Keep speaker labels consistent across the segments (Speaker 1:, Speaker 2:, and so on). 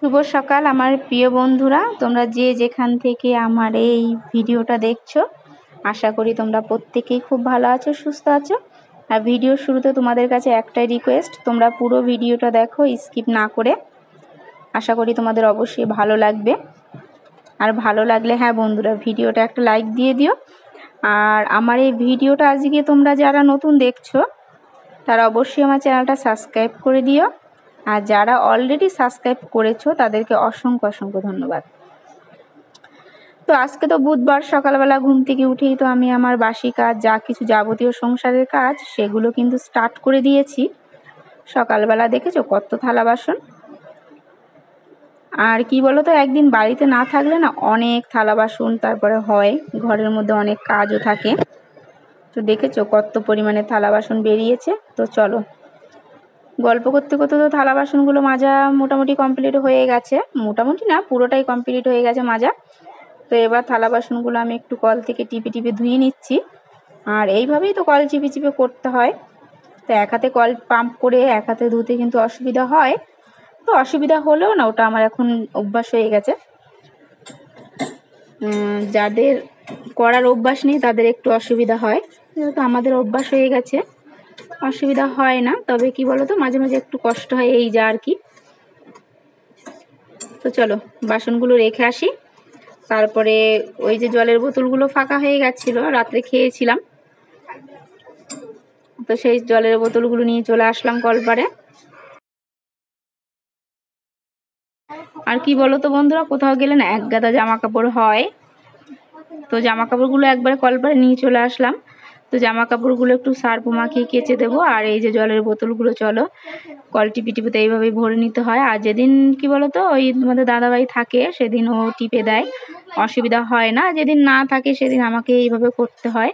Speaker 1: শুভ সকাল আমার প্রিয় বন্ধুরা, তোমরা যে যেখান থেকে আমার এই ভিডিওটা দেখছো, আশা করি তোমরা প্রত্যেকেই খুব ভালো আছো, সুস্থ আছো। আর ভিডিওর শুরুতে তোমাদের কাছে একটাই রিকোয়েস্ট, তোমরা পুরো ভিডিওটা দেখো, স্কিপ না করে। আশা করি তোমাদের অবশ্যই ভালো লাগবে। আর ভালো লাগলে হ্যাঁ বন্ধুরা, ভিডিওটা একটা লাইক দিয়ে দিও। আর আমার এই ভিডিওটা আজকে তোমরা যারা নতুন দেখছো তারা অবশ্যই আমার চ্যানেলটা সাবস্ক্রাইব করে দিও। আর যারা অলরেডি সাবস্ক্রাইব করেছো তাদেরকে অসংখ্য অসংখ্য ধন্যবাদ। তো আজকে তো বুধবার, সকালবেলা ঘুম থেকে উঠেই তো আমি আমার বাসি কাজ, যা কিছু যাবতীয় সংসারের কাজ, সেগুলো কিন্তু স্টার্ট করে দিয়েছি। সকালবেলা দেখেছো কত থালা বাসন। আর কি বলো তো, একদিন বাড়িতে না থাকলে না অনেক থালা বাসন তারপরে হয়, ঘরের মধ্যে অনেক কাজও থাকে। তো দেখেছো কত পরিমাণে থালা বাসন বেরিয়েছে। তো চলো, গল্প করতে করতে তো থালা বাসনগুলো মাজা মোটামুটি কমপ্লিট হয়ে গেছে, মোটামুটি না পুরোটাই কমপ্লিট হয়ে গেছে মাজা। তো এবার থালা বাসনগুলো আমি একটু কল থেকে টিপে টিপে ধুয়ে নিচ্ছি। আর এইভাবেই তো কল চিপে চিপে করতে হয়। তো এক হাতে কল পাম্প করে এক হাতে ধুতে কিন্তু অসুবিধা হয়। তো অসুবিধা হলেও না, ওটা আমার এখন অভ্যাস হয়ে গেছে। যাদের করার অভ্যাস নেই তাদের একটু অসুবিধা হয়, যেহেতু আমাদের অভ্যাস হয়ে গেছে অসুবিধা হয় না। তবে কি বলো তো, মাঝে মাঝে একটু কষ্ট হয়, এই যা আর কি। তো চলো বাসনগুলো রেখে আসি। তারপরে ওই যে জলের বোতলগুলো ফাঁকা হয়ে গেছিলো, রাত্রে খেয়েছিলাম, তো সেই জলের বোতলগুলো নিয়ে চলে আসলাম কলপারে। আর কি বলো তো বন্ধুরা, কোথাও গেলে না এক গাদা জামা কাপড় হয়। তো জামা কাপড়গুলো একবারে কলপারে নিয়ে চলে আসলাম। তো জামা কাপড়গুলো একটু সার্ফ মাখিয়ে কেচে দেবো। আর এই যে জলের বোতলগুলো চলো কল টিপে টিপে তো এইভাবেই ভরে নিতে হয়। আর যেদিন কি বলো তো ওই তোমাদের দাদাভাই থাকে সেদিন ও টিপে দেয়, অসুবিধা হয় না। যেদিন না থাকে সেদিন আমাকে এইভাবে করতে হয়।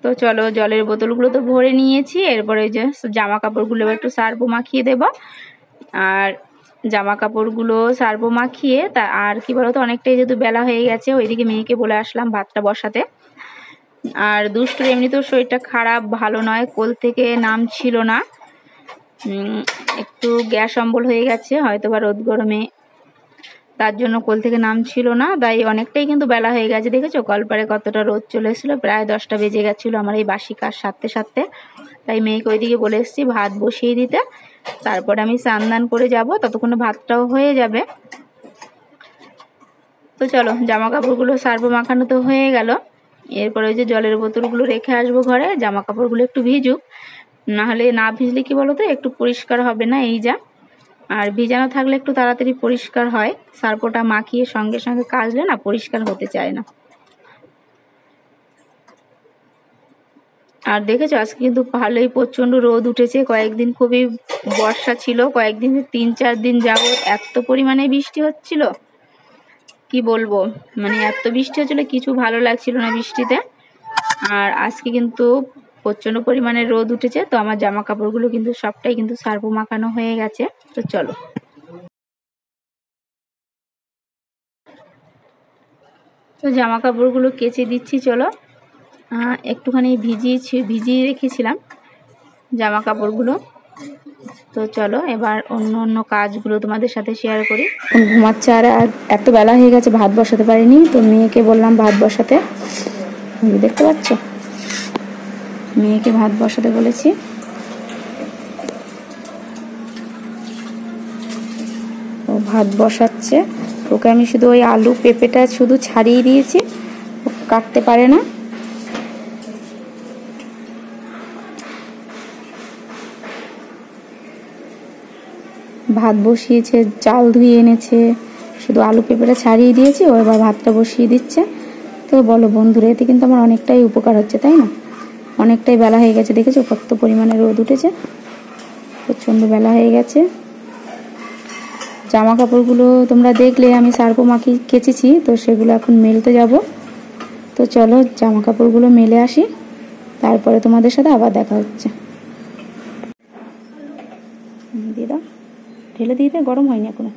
Speaker 1: তো চলো জলের বোতলগুলো তো ভরে নিয়েছি, এরপরে যে জামা কাপড়গুলো একটু সার্ফ মাখিয়ে দেব। আর জামা কাপড়গুলো সার্ফ মাখিয়ে তা আর কি বলো তো, অনেকটাই যেহেতু বেলা হয়ে গেছে, ওইদিকে মেয়েকে বলে আসলাম ভাতটা বসাতে। আর দুষ্টুর এমনিতেও শরীরটা খারাপ, ভালো নয়, কোল থেকে নামছিল না, একটু গ্যাস অম্বল হয়ে গেছে হয়তো বা রোদ গরমে, তার জন্য কোল থেকে নামছিল না। তাই অনেকটাই কিন্তু বেলা হয়ে গেছে, দেখেছো কলপারে কতটা রোদ চলে এসেছিলো, প্রায় 10টা বেজে গেছিলো আমার এই বাসি কাজ সারতে সারতে। তাই মেয়েকে ওইদিকে বলে এসেছি ভাত বসিয়ে দিতে, তারপরে আমি স্নান দান করে যাব, ততক্ষণে ভাতটাও হয়ে যাবে। তো চলো জামা কাপড়গুলো সার্ফ মাখানো তো হয়ে গেল, এরপরে ওই যে জলের বোতলগুলো রেখে আসবো ঘরে। জামা কাপড়গুলো একটু ভিজুক, নাহলে না ভিজলে কি বলো তো একটু পরিষ্কার হবে না, এই যা। আর ভিজানো থাকলে একটু তাড়াতাড়ি পরিষ্কার হয়, সার্ফটা মাখিয়ে সঙ্গে সঙ্গে কাচলে না পরিষ্কার হতে চায় না। আর দেখেছো আজকে কিন্তু ভালোই প্রচণ্ড রোদ উঠেছে, কয়েকদিন খুবই বর্ষা ছিল, কয়েকদিন 3-4 দিন যাবত এত পরিমাণে বৃষ্টি হচ্ছিল, কি বলবো, মানে এত বৃষ্টি হচ্ছিল কিছু ভালো লাগছিল না বৃষ্টিতে। আর আজকে কিন্তু প্রচণ্ড পরিমাণে রোদ উঠেছে। তো আমার জামা কাপড়গুলো কিন্তু সবটাই কিন্তু সার্ফ মাখানো হয়ে গেছে। তো চলো তো জামা কাপড়গুলো কেচে দিচ্ছি। চলো একটুখানি ভিজিয়ে রেখেছিলাম জামা কাপড়গুলো। তো চলো এবার অন্য অন্য কাজগুলো তোমাদের সাথে শেয়ার করি। ঘুমাচ্ছে, আর এত বেলা হয়ে গেছে ভাত বসাতে পারিনি, তো মেয়েকে বললাম ভাত বসাতে। দেখতে পাচ্ছ মেয়েকে ভাত বসাতে বলেছি। ও ভাত বসাচ্ছে, ওকে আমি শুধু ওই আলু পেঁপেটা শুধু ছাড়িয়ে দিয়েছি, কাটতে পারে না। ভাত বসিয়েছে, চাল ধুয়ে এনেছে, শুধু আলু পেঁপেটা ছাড়িয়ে দিয়েছি, ও এবার ভাতটা বসিয়ে দিচ্ছে। তো বলো বন্ধুরা, এতে কিন্তু আমার অনেকটাই উপকার হচ্ছে, তাই না? অনেকটাই বেলা হয়ে গেছে, দেখেছো কত পরিমাণে রোদ উঠেছে, প্রচণ্ড বেলা হয়ে গেছে। জামা কাপড়গুলো তোমরা দেখলে আমি সার্ফ মাখিয়ে কেচেছি, তো সেগুলো এখন মেলতে যাব। তো চলো জামা কাপড়গুলো মেলে আসি, তারপরে তোমাদের সাথে আবার দেখা হচ্ছে। দিদা ঢেলে দিতে, গরম হয়নি এখনো,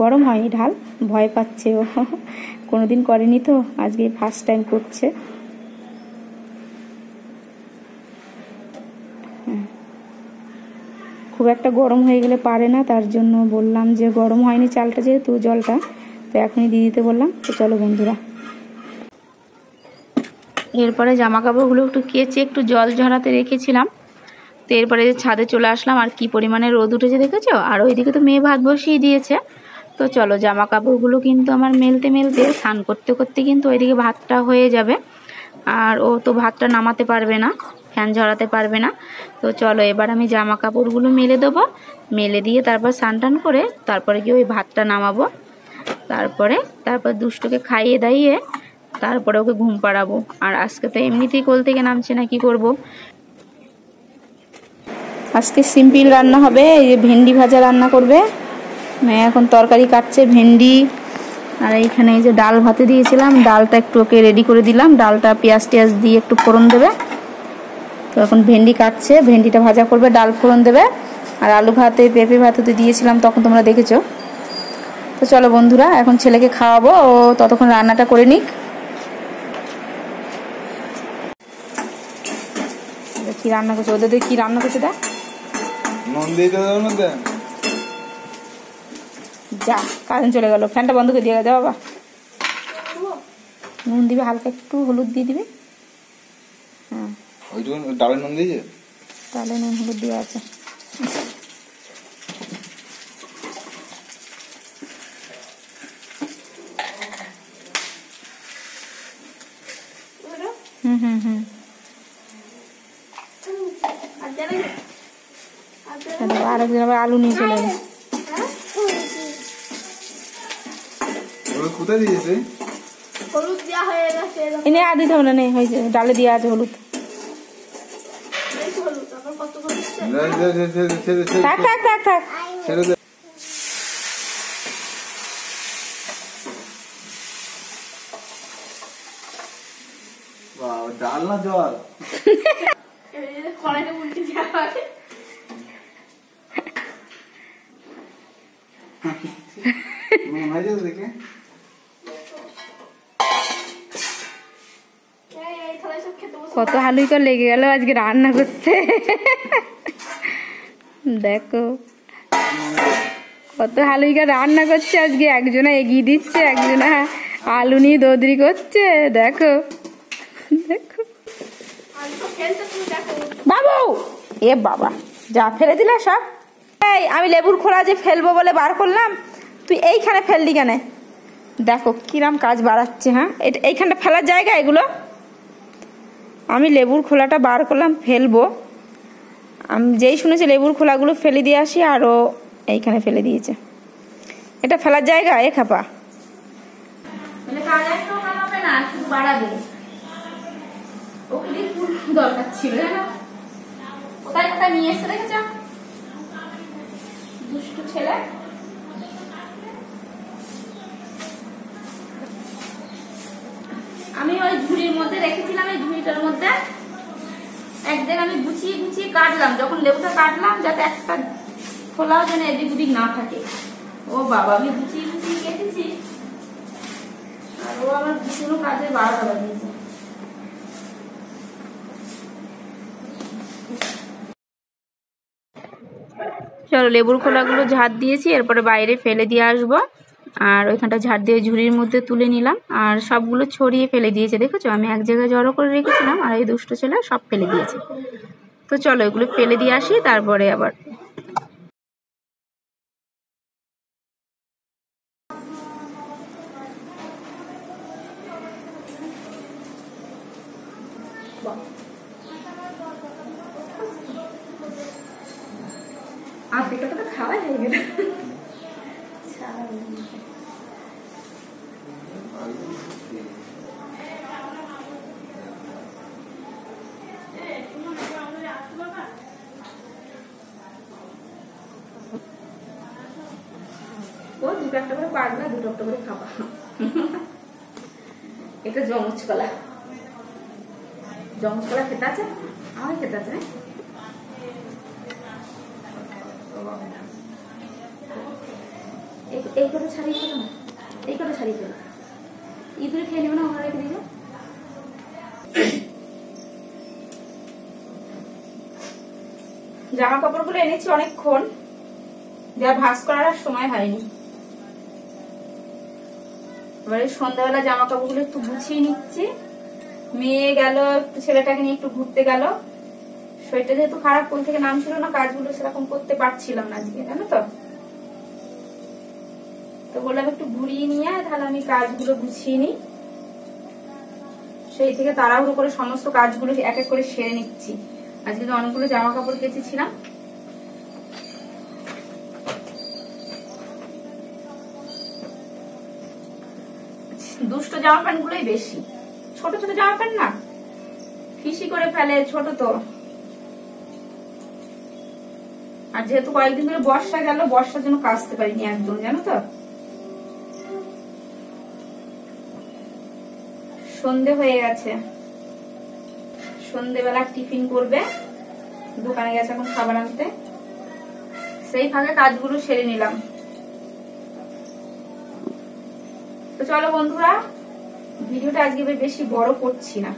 Speaker 1: গরম হয়নি, ঢাল, ভয় পাচ্ছে ও, কোনোদিন করেনি তো, আজকে ফার্স্ট টাইম করছে। খুব একটা গরম হয়ে গেলে পারে না, তার জন্য বললাম যে গরম হয়নি চালটা যেহেতু জলটা, তো এখনই দিয়ে দিতে বললাম। তো চলো বন্ধুরা, এরপরে জামা কাপড়গুলো একটু কেচে একটু জল ঝরাতে রেখেছিলাম। তো এরপরে ছাদে চলে আসলাম, আর কি পরিমাণে রোদ উঠেছে দেখেছো। আর ওইদিকে তো মেয়ে ভাত বসিয়ে দিয়েছে। তো চলো, জামা কাপড়গুলো কিন্তু আমার মেলতে মেলতে স্নান করতে করতে কিন্তু ওইদিকে ভাতটা হয়ে যাবে। আর ও তো ভাতটা নামাতে পারবে না, ফ্যান ঝরাতে পারবে না। তো চলো এবার আমি জামা কাপড়গুলো মেলে দেবো, মেলে দিয়ে তারপর স্নান টান করে তারপরে গিয়ে ওই ভাতটা নামাবো। তারপর দুষ্টুকে খাইয়ে দাইয়ে তারপরে ওকে ঘুম পাড়াবো। আর আজকে তো এমনিতেই কোল থেকে নামছে না, কি করব। আজকে সিম্পল রান্না হবে, এই যে ভেন্ডি ভাজা রান্না করবে মেয়ে, এখন তরকারি কাটছে ভেন্ডি। আর এইখানে এই যে ডাল ভাতে দিয়েছিলাম, ডালটা একটু ওকে রেডি করে দিলাম, ডালটা পেঁয়াজ টিয়াজ দিয়ে একটু ফোড়ন দেবে। তো এখন ভেন্ডি কাটছে, ভেন্ডিটা ভাজা করবে, ডাল ফোড়ন দেবে। আর আলু ভাতে পেঁপে ভাতে তো দিয়েছিলাম, তখন তোমরা দেখেছো। তো চলো বন্ধুরা, এখন ছেলেকে খাওয়াবো, ও ততক্ষণ রান্নাটা করে নিক। কি রান্না করছে, ওদের কি রান্না করছে দেখ। যা, কারেন্ট চলে গেল, ফ্যানটা বন্ধ করে দিয়ে গেছে বাবা। নুন দিবে, হালকা একটু হলুদ দিয়ে দিবি। হ্যাঁ,
Speaker 2: ডালে নুন দিয়েছে,
Speaker 1: ডালে নুন হলুদ দেওয়া আছে। আরেকদিন আবার আলু নিয়ে চলে এলো।
Speaker 2: কোথায় দিয়েছে?
Speaker 3: হলুদ দেওয়া হয়ে গেছে,
Speaker 1: এনে আর দিতে হবে না, নেই হয়েছে, ডালে দেওয়া আছে হলুদ। থাক থাক থাক থাক।
Speaker 2: ডাল না জল?
Speaker 3: কড়াইতে উল্টে দেওয়া হবে।
Speaker 2: দেখে
Speaker 1: কত হালুই করে লেগে গেল আজকে রান্না করতে। দেখো কত হালুই করে রান্না করছে আজকে, একজনা এগিয়ে দিচ্ছে, একজনা আলু নিয়ে দৌড়ি করছে। দেখো দেখো বাবু, এ বাবা যা ফেলে দিলে সব। এই আমি লেবুর খোলা যে ফেলবো বলে বার করলাম, তুই এইখানে ফেললি কেন? দেখো কিরাম কাজ বাড়াচ্ছে। হ্যাঁ, এইখানটা ফেলার জায়গা এগুলো। আমি লেবুর খোলাটা বার করলাম ফেলবো, আমি যেই শুনেছি লেবুর খোলাগুলো ফেলে দিয়ে আসি, আরও এইখানে ফেলে দিয়েছে। এটা ফেলার জায়গা এ খাপা দরকার ছিল, কোথায় কোথায় নিয়ে এসে দেখেছ দুষ্টু ছেলে। আমি ওই ঝুড়ির মধ্যে রেখেছিলাম, এই ঝুড়িটার মধ্যে একদিন আমি গুছিয়ে গুছিয়ে কাটলাম, যখন লেবুটা কাটলাম যাতে একটা খোলাও যেন এদিক ওদিক না থাকে। ও বাবা, আমি গুছিয়ে গুছিয়ে কেটেছি, আর ও আমার কোনো কাজে বাড়াতে বাড়িয়েছে। চলো লেবুর খোলাগুলো ঝাড় দিয়েছি, এরপরে বাইরে ফেলে দিয়ে আসবো। আর ওইখানটা ঝাড় দিয়ে ঝুড়ির মধ্যে তুলে নিলাম, আর সবগুলো ছড়িয়ে ফেলে দিয়েছে দেখেছো। আমি এক জায়গায় জড়ো করে রেখেছিলাম, আর এই দুষ্ট ছেলে সব ফেলে দিয়েছে। তো চলো এগুলো ফেলে দিয়ে আসি, তারপরে আবার খাওয়া হয়ে গেল। ও দুটো একটা করে পারবে, দুটো একটা করে খাবা। এটা জমজ কলা, জমজ কলা খেতে আছে, আমার খেতে আছে। এই করে ছাড়িয়ে ফেলো না, এই করে ছাড়িয়ে ফেলো, ইঁদুরে খেয়ে নেবে না, ওরা রেখে দিল। জামা কাপড়গুলো এনেছি অনেকক্ষণ, যা ভাঁজ করার আর সময় হয়নি। এবারে সন্ধ্যাবেলা জামা কাপড়গুলো একটু গুছিয়ে নিচ্ছি। মেয়ে গেল একটু, ছেলেটাকে নিয়ে একটু ঘুরতে গেল। শরীরটা যেহেতু খারাপ, কোন থেকে নামছিল না, কাজগুলো সেরকম করতে পারছিলাম না আজকে, জানো তো। তো বললাম একটু ঘুরিয়ে নিয়ে তাহলে আমি কাজগুলো গুছিয়ে নিই। সেই থেকে তাড়াহুড়ো করে সমস্ত কাজগুলো এক এক করে সেরে নিচ্ছি। আজকে তো অনেকগুলো জামা কাপড় কেচেছিলাম। দুষ্ট জামা প্যান্ট গুলোই বেশি, ছোট ছোট জামা প্যান্ট না ফিসি করে ফেলে, ছোট তো। আর যেহেতু কয়েকদিন ধরে বর্ষা গেল, বর্ষার জন্য কাচতে পারিনি একদম, জানো তো। সন্ধে হয়ে গেছে, সন্ধেবেলা টিফিন করবে, দোকানে গেছে এখন খাবার আনতে। সেই ফাঁকে কাজগুলো সেরে নিলাম। তো চলো বন্ধুরা, ভিডিওটা আজকে বেশি বড় করছি না।